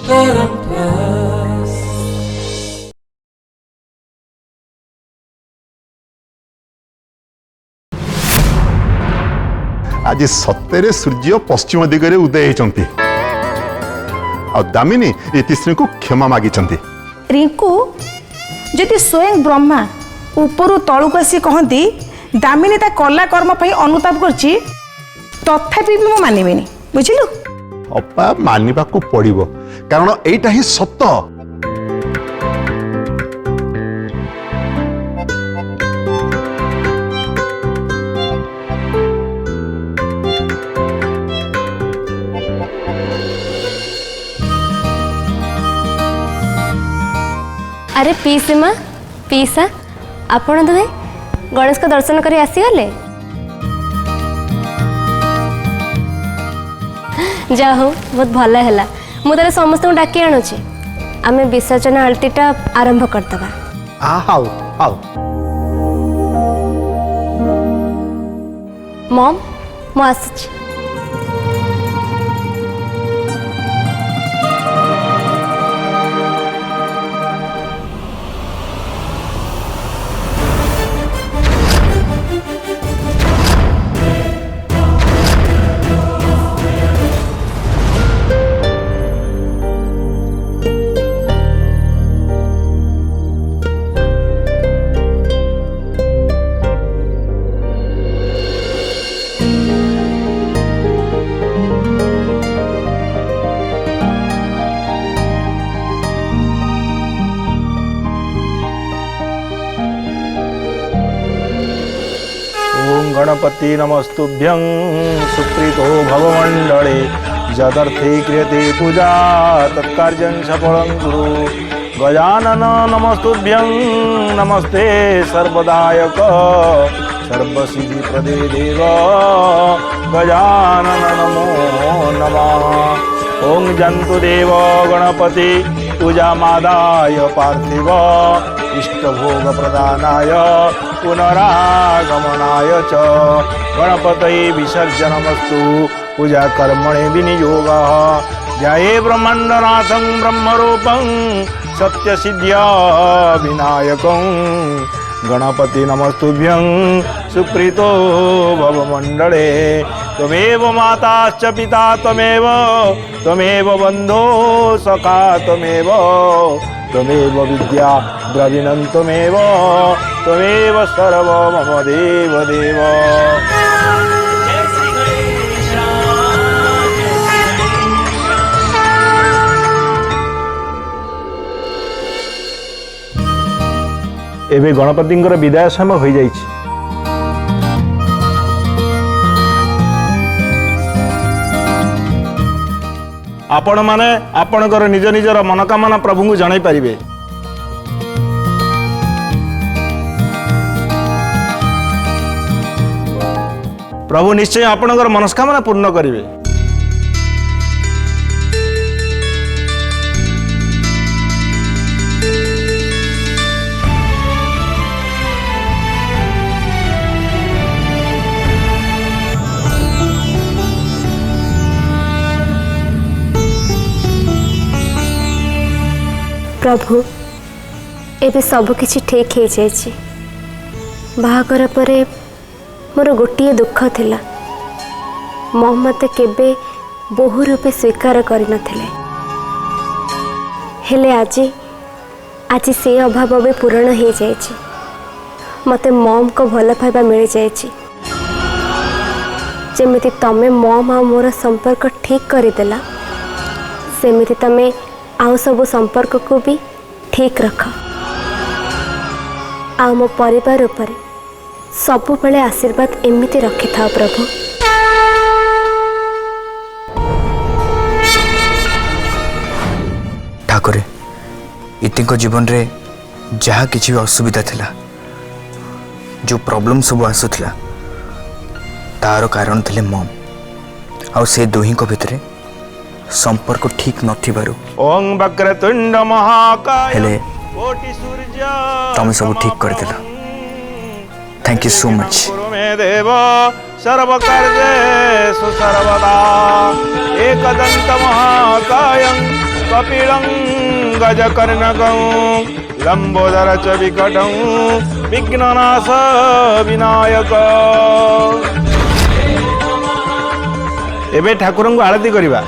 आज सत्य सूर्य पश्चिम दिगरे उदय होती दामिनी इतिश्री को क्षमा मागी रिंकू जदि स्वयं ब्रह्मा ऊपर तलू आसी कहती दामिनी ता कला कर्म अनुताप करछि तथापि भी मु मानिबेनी बुझिलु अपा मानिबा को पड़िबो कारण एटा ही सत्य। अरे पीसीमा पीसा आपण दुहे गणेश को दर्शन करी आसीगले जा हो बहुत भल है मुझे समस्त डाकी आणुची आमे विसर्जन आलतीटा आरंभ करदबा हाउ हाउ मॉम मु आसुची गणपति नमस्तुभ्यं सुप्रीतो भवमंडले जदर्थे क्रियते पूजा तत्कार्यं सफलं कुरु गजानन नमस्तुभ्यं नमस्ते सर्वदायक सर्वसिद्धिप्रदे देव गजानन नमो नमः। ओं जन्तु देव गणपति पूजामादाय पार्थिव इष्टभोग प्रदानाय पुनरागमनाय च गणपतये विसर्जनमस्तु पूजा कर्मणे विनियोगः। ध्याये ब्रह्माण्डनाथं ब्रह्मरूपं सत्यसिद्ध्या विनायकं गणपति नमस्तुभ्यं सुप्रीतो भवमण्डले त्वमेव माताश्च पिता त्वमेव बन्धो सखा त्वमेव विद्या द्रविणं त्वमेव सर्व मम देव देव। एबे गणपतिंकर विदाय समय हो जाइछि। आपण माने आपणकर निज निजर मनोकामना प्रभु को जणाई पारिबे। प्रभु निश्चय आपणकर मनस्कामना पूर्ण करिवे। प्रभु एबे सब किछि ठीक हो जाइछि। बाहागर परे मोर गोटे दुख थिला मो मते केबे बहु रूपे स्वीकार करि नथिले हेले आज से अभाव भी पूरण हो जाइछि। मते मॉम को भल पाइबा मिल जाइछि। जेमिति तमे मॉम आ मोर संपर्क ठीक करदेला सेमिति तमे आउ सब संपर्क को भी ठीक रख आ मो परिवार ऊपर सबु बेले आशीर्वाद एमिति रखि था प्रभु। ठाकुर इति जीवन रे जहा किछि भी असुविधा थिला जो प्रॉब्लम सब आसुथिला तार कारण थिले मॉम आ से दुही को भितरे संपर्क ठीक नथिबारु ओं वक्रतुंड महाकाय हेले कोटि सूर्य तमे सब ठीक कर देला। Thank you so much. मे देव सर्व कार्ये सुसर्वदा एकदंत महाकायं कपिलं गजकर्णकं लंबोदर च विकटं विघ्ननाश विनायक। एबे ठाकुर को आरती करवा।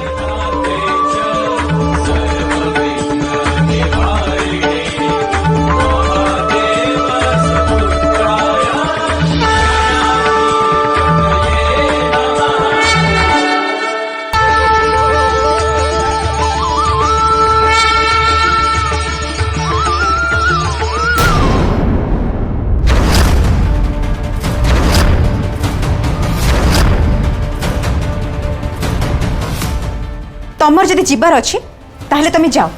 तमर जदि जीवार अच्छी ताहले तमे जाओ,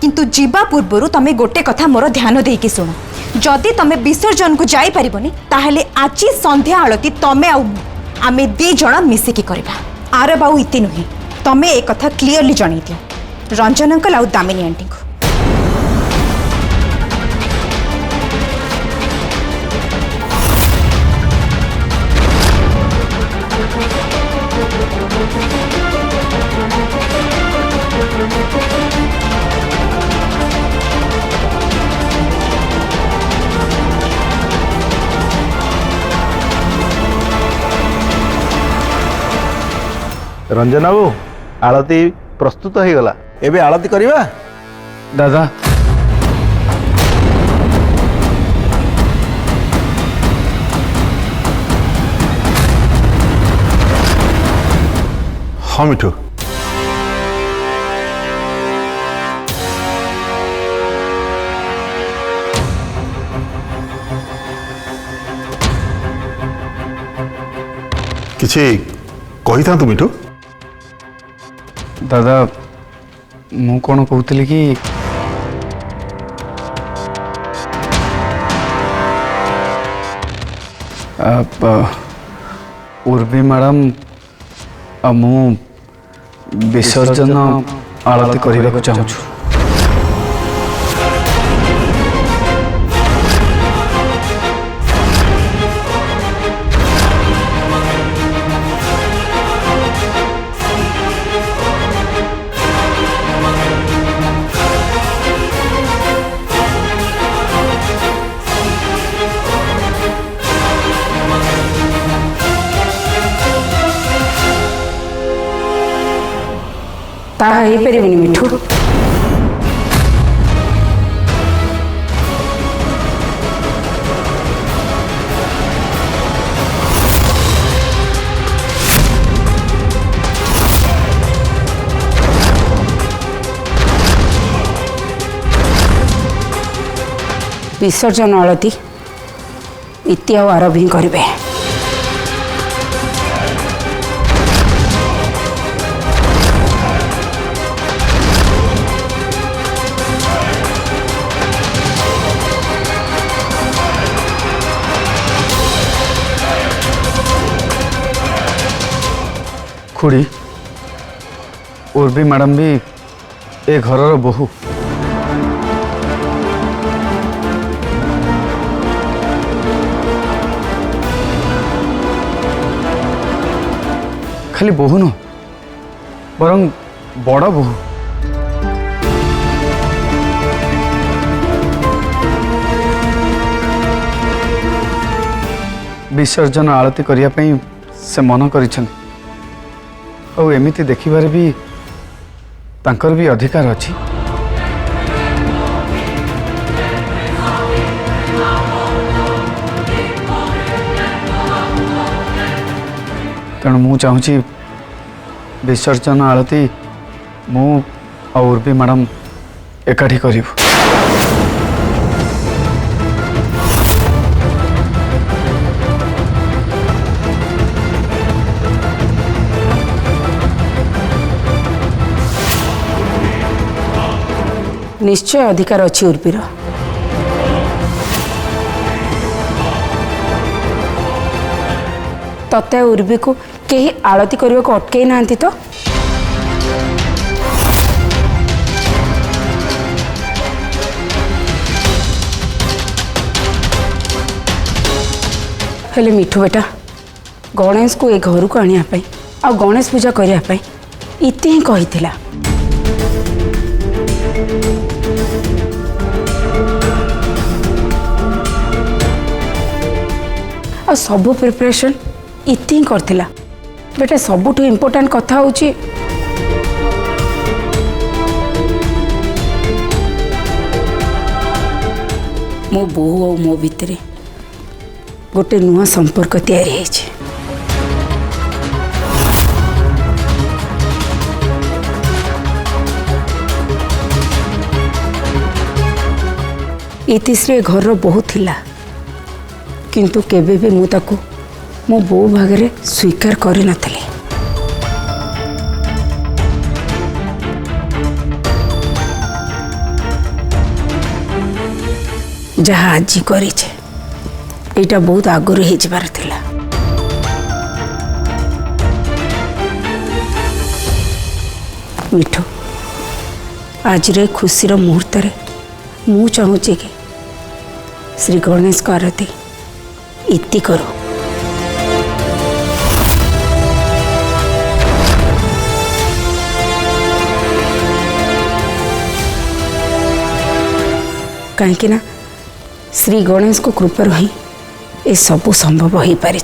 किंतु जीवा पूर्व तमे गोटे कथा मोर ध्यान देकी सुनो। जदि तमे विसर्जन को जाई परिबनी ताहले आज संध्या आलती तमे आमे दी जण मिसिकी करबा। आर बाऊ इति नुहे, तमे एक कथा क्लियरली जणी दियो रंजन अंकल आउ दामिनी आंटी को। रंजन बाबू आलती प्रस्तुत हो गला, एबे आलती करवा। दादा हाँ मिठू, किसी कही था तू मिठू? दादा मु कौन कहूली कि उर्वी मैडम मु विसर्जन आरती करने को चाहूँ। ताहा ही परिबनी मिठू। विसर्जन आलती इति आरभ ही करेंगे। खुड़ी उर्वी मैडम भी ए घर बोहू, खाली बोहू न बरं बड़ बोहू। विसर्जन आरती करने से मन कर एमिति देखिबार भी तांकर भी अधिकार अछि। तेणु मु चाहूँगी विसर्जन आरती मु और भी मैडम एकाठी करिबु। निश्चय अधिकार अच्छी उर्वीर। तते उर्वी को कहीं आलती करने को अटकई ना तो हेले मिठू बेटा गणेश को ए घर को आने आ गणेश पूजा करने इति ही कही आ सब प्रिपरेशन इति करथिला बेटा सबुठ इम्पोर्टेंट कथा होची मो बो और मो भितरे गोटे नुआ संपर्क तैयारी है। इतिश्री घर बहु थिला किंतु केबे भी मु ताको मो बो भागरे स्वीकार करि नथले। जहाँ आज करिछे एटा बहुत आगुरी हो जबार थिला। मिठो आज रे खुशी रो मुहूर्त रे मु चाहूची कि श्री गणेश को आरती इति करो। कहीं ना श्री गणेश को कृपा ही ए सबू संभव हो पारि।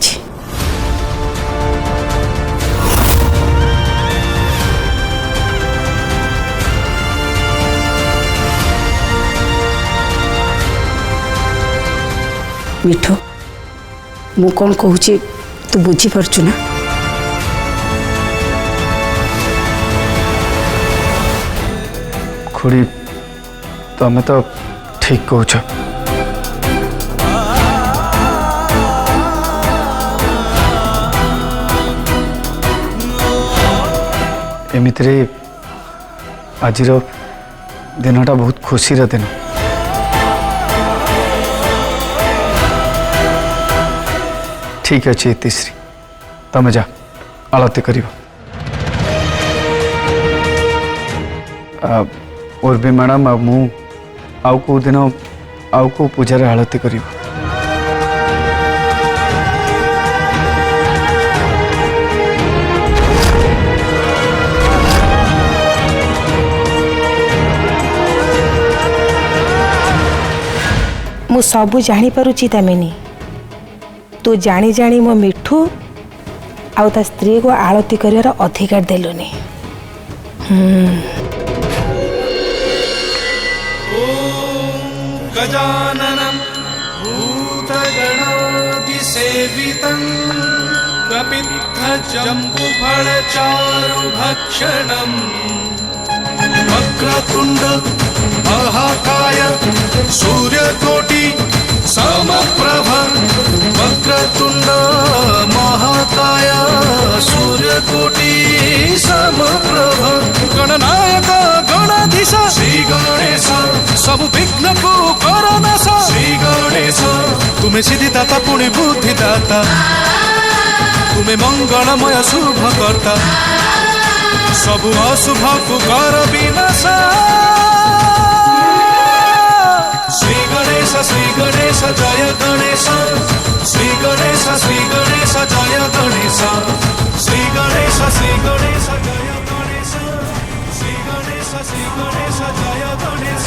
मिठो मु कौन कहूँ तू बुझी पारछु ना? खुड़ी तमें तो ठीक कहछ। एमितरे आज दिनटा बहुत खुशी दिन। ठीक अच्छे तीसरी तमें जा आलती कर। और भी मैडम मु आउ को दिन आउ को पूजार आलती कर। मु सबू जानी पारुची दामिनी तू जानी जानी मो मिठू आउ ता स्त्री को आलती कर अधिकार देलुनी। गजाननं भूतगणादिसेवितं कपित्थजम्बुफलचारुभक्षणम् वक्रतुण्ड महाकाय सूर्यकोटि समप्रभ वक्रतुण्ड महाकाय सूर्यकोटि समप्रभ गणनायक गणाधीश श्री गणेश सब विघ्न को करनाश श्री गणेश तुम्हें सिद्धिदाता पुण्य बुद्धिदाता तुम्हें मंगलमय शुभ कर्ता सब अशुभ को कर विनाश श्री गणेश जय गणेश श्री गणेश जय गणेश श्री गणेश जय गणेश श्री गणेश जय गणेश।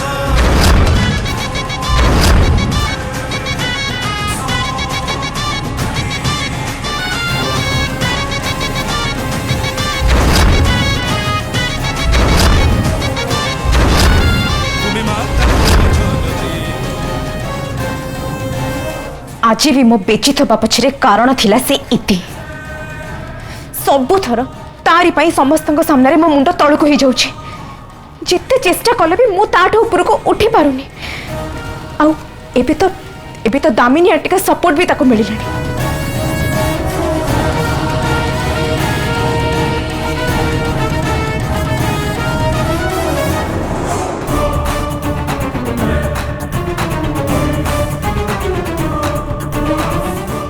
आज भी मो बेचित होगा पछरे कारण थिला से इति सबु थर तारी पाई समस्त सामने मो मुंड तल को ही जाउछि। जिते चेष्टा कले भी मु ताठ ऊपर को उठी पारुनी। आउ एबे तो दामिनी आंटी सपोर्ट भी ताको मिलिलानी।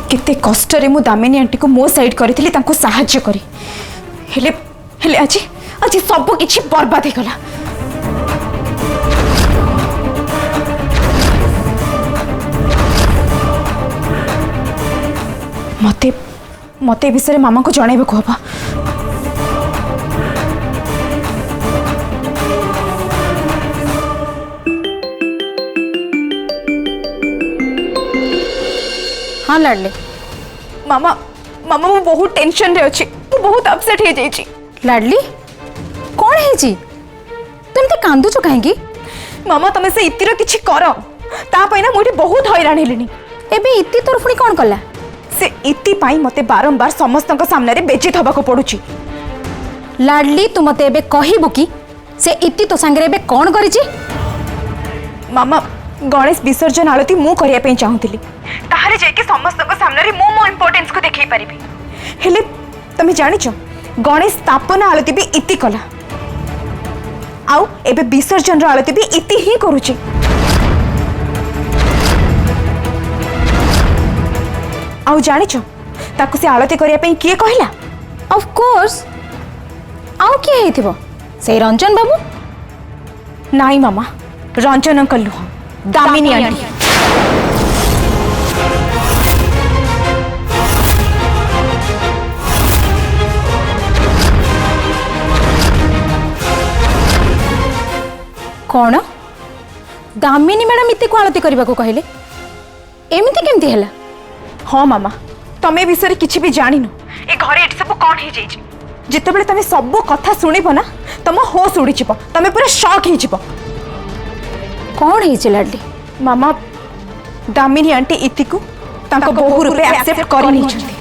केते कष्ट रे मु दामिनी आंटी को मो साइड करी तांको सहाय्य करी हेले हेले आज सब किछि बर्बाद हो गला। मते मते विषय मामा को जणाइबा को हबा। हाँ लाडले मामा मामा मु बहुत टेंशन रे अछि मु बहुत अपसेट हे जाई छी। लाडली कौन है तुम तो कांदुच कहीं मामा तमे से इतिर किछि कर ता पई ना मुठी बहुत हैरान हेलिनी। एबे इति तोर पुणी कौन कला से इति पाई मते बारंबार समस्तक सामने रे बेचित हबा को पडुची। लाडली तू मते एबे कहिबु कि से इति तो संगे एबे कौन करिछि? मामा गणेश विसर्जन आलती मु करिया पे चाहूतिली ताहारे जाय के समस्तक सामने रे मो इंपोर्टेंस को देखै परिबी। हेले तमे जानि छ गणेश स्थापना आलती भी इति कला आउ एबे विसर्जन रो आलती भी इति ही करूची। आउ जानि छ ताकु से आलती करिया पे किए कहला? ऑफ कोर्स आउ किए हेतिबो से रंजन बाबू? नाई मामा रंजन अंकल लुह दामिनी आंटी। कौन दामिनी मैडम इति को आलती करबा को कहले? एमिति केमति हैला? हाँ मामा तमे विषय किछि भी जानिनो ए घरे एट सब कोन हे जाई छी। जितेबेले तमे सब कथा सुनिबो ना तम होश उड़ी छिबो तमे पूरा शॉक हे छिबो। कौन है लाडली? मामा दामिनी आंटी इति को तांको बहु रूपे एक्सेप्ट करि नै छथि।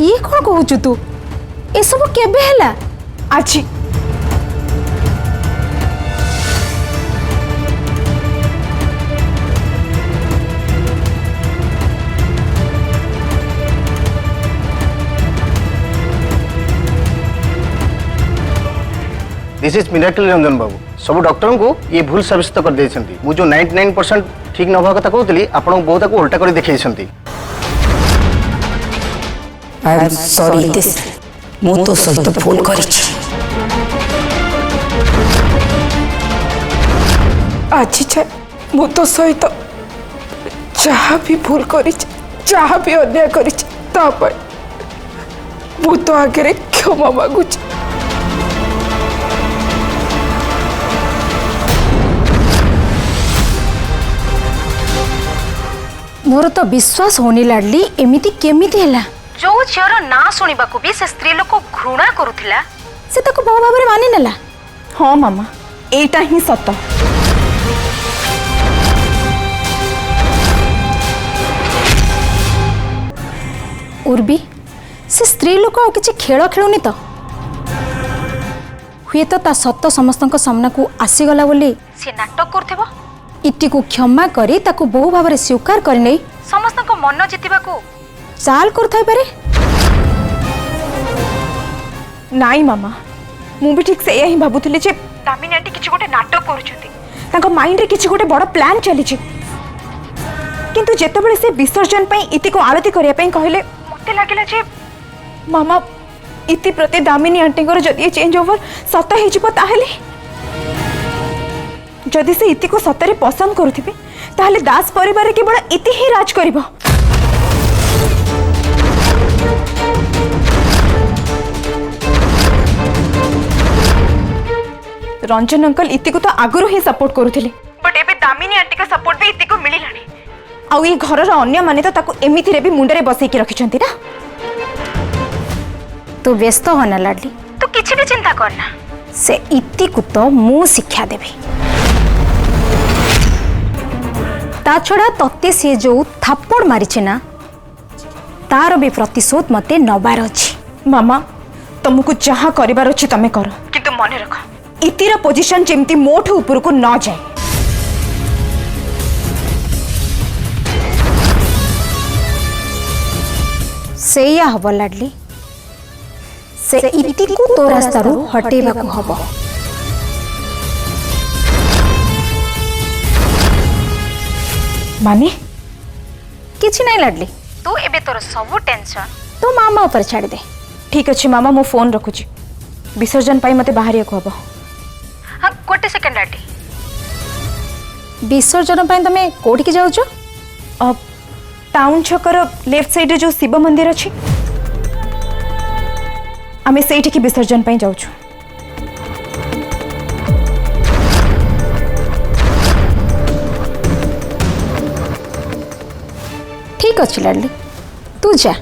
ये कौन कहूचु तू? ए सब केबे हैला? आछि दिस इज मिराकल रंजन बाबू सब डॉक्टर को ये भूल साबित कर देछंती। मु जो 99% ठीक न होवा कथा कहतली आपण बहुत को उल्टा कर देखैछंती। आई एम सॉरी दिस मु तो सहित भूल करिछि। अच्छी छे मु तो सहित जहाँ भी भूल करिछि जहाँ भी अन्याय करिछि ता पर मु तो आगे क्षमा मागुछि। मोर तो विश्वास होनी लाडली एमिति केमिति हैला? जो झीर ना शुणा भी से स्त्री लोक घृणा करुला से ताको बहु भाव मानि नेला। हाँ मामा एटा ही सत। उर्बी से स्त्री लोक आ किछि खेल खेलुनी तो हुए तो ता सत समस्तक सामना को आसीगला बोली से नाटक करथिबो। इति को क्षमा करी ताको बहु भाव स्वीकार कर नहीं समस्तक मन जितिबा को चाल करथाय पारे। नाई मामा मु भी ठीक से यही भाबुथिली जे दामिनी आंटी किछि गोटे नाटक करूछथि तांको माइंड रे किछि गोटे बड़ प्लान चली छि। किंतु जेतेबेले से विसर्जन पई इति को आरती करिया पई कहले मते लागिला जे मामा इति प्रति दामिनी आंटी को जदि चेंज ओवर सत हे जिवो ताहेले जदि से इति को सतरे पसंद करूथिबे ताहेले दास परिवार केवल इति ही राज करिवो। रंजन अंकल इति को तो आगुरु ही सपोर्ट करूथिले बट एबे दामिनी आंटी का सपोर्ट भी इति को मिलिलानी। आउ ये घर रो अन्य माने तो ताको एमिति रे भी मुंडरे बसई के रखिछंती ना। तू व्यस्त हो ना लाडली तो किछि भी चिंता करना से इति को तो मु शिक्षा देबी। ता छड़ा तत्ते से जो थप्पड़ मारिছে ना तार भी प्रतिशोध मते नबार अछि। मामा तुमको जहाँ करिबार अछि तमे करो किंतु मने रख इतिर पोजीशन जेमती मोठ ऊपर को न जाए। सेया हब लाडली से इति को तो रास्ता रू हटेबा को हब। माने किछि नहीं लाडली तू एबे तोर सब टेंशन तो मामा ऊपर छाड़ दे। ठीक अछि मामा मो फोन रखुची विसर्जन पाई मते बाहरिया को हबो। हाँ गोटे सेकेंड लाडली विसर्जन पाई तमे कोठी की जाउछो? टाउन छकर लेफ्ट साइड रे जो शिव मंदिर अछि आमे सेठी विसर्जन पे जाऊँ। ठीक अच्छे लाडली तू जा।